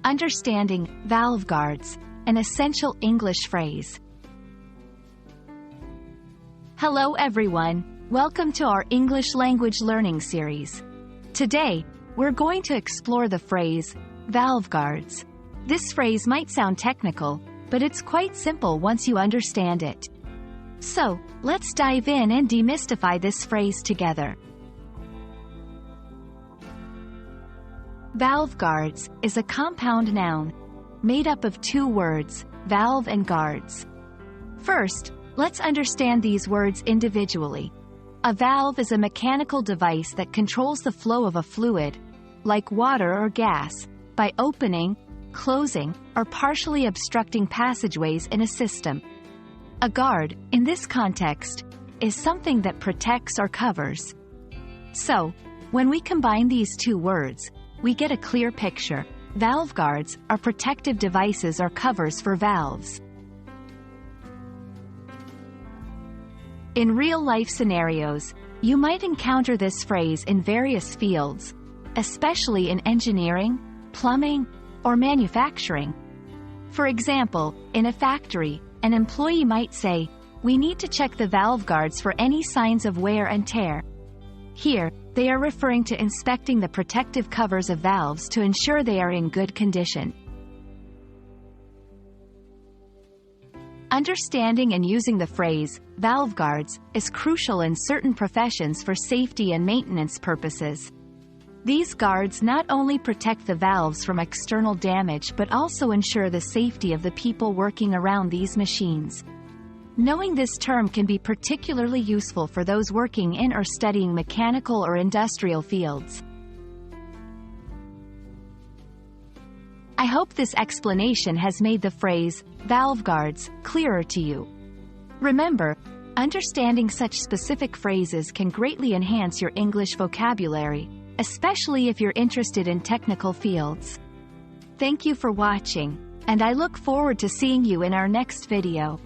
Understanding valve guards, an essential English phrase. Hello everyone, welcome to our English language learning series. Today, we're going to explore the phrase, valve guards. This phrase might sound technical, but it's quite simple once you understand it. So, let's dive in and demystify this phrase together. Valve guards is a compound noun, made up of two words, valve and guards. First, let's understand these words individually. A valve is a mechanical device that controls the flow of a fluid, like water or gas, by opening, closing, or partially obstructing passageways in a system. A guard, in this context, is something that protects or covers. So, when we combine these two words, we get a clear picture. Valve guards are protective devices or covers for valves. In real-life scenarios, you might encounter this phrase in various fields, especially in engineering, plumbing, or manufacturing. For example, in a factory, an employee might say, "We need to check the valve guards for any signs of wear and tear." Here, they are referring to inspecting the protective covers of valves to ensure they are in good condition. Understanding and using the phrase, valve guards, is crucial in certain professions for safety and maintenance purposes. These guards not only protect the valves from external damage but also ensure the safety of the people working around these machines. Knowing this term can be particularly useful for those working in or studying mechanical or industrial fields. I hope this explanation has made the phrase, valve guards, clearer to you. Remember, understanding such specific phrases can greatly enhance your English vocabulary, especially if you're interested in technical fields. Thank you for watching, and I look forward to seeing you in our next video.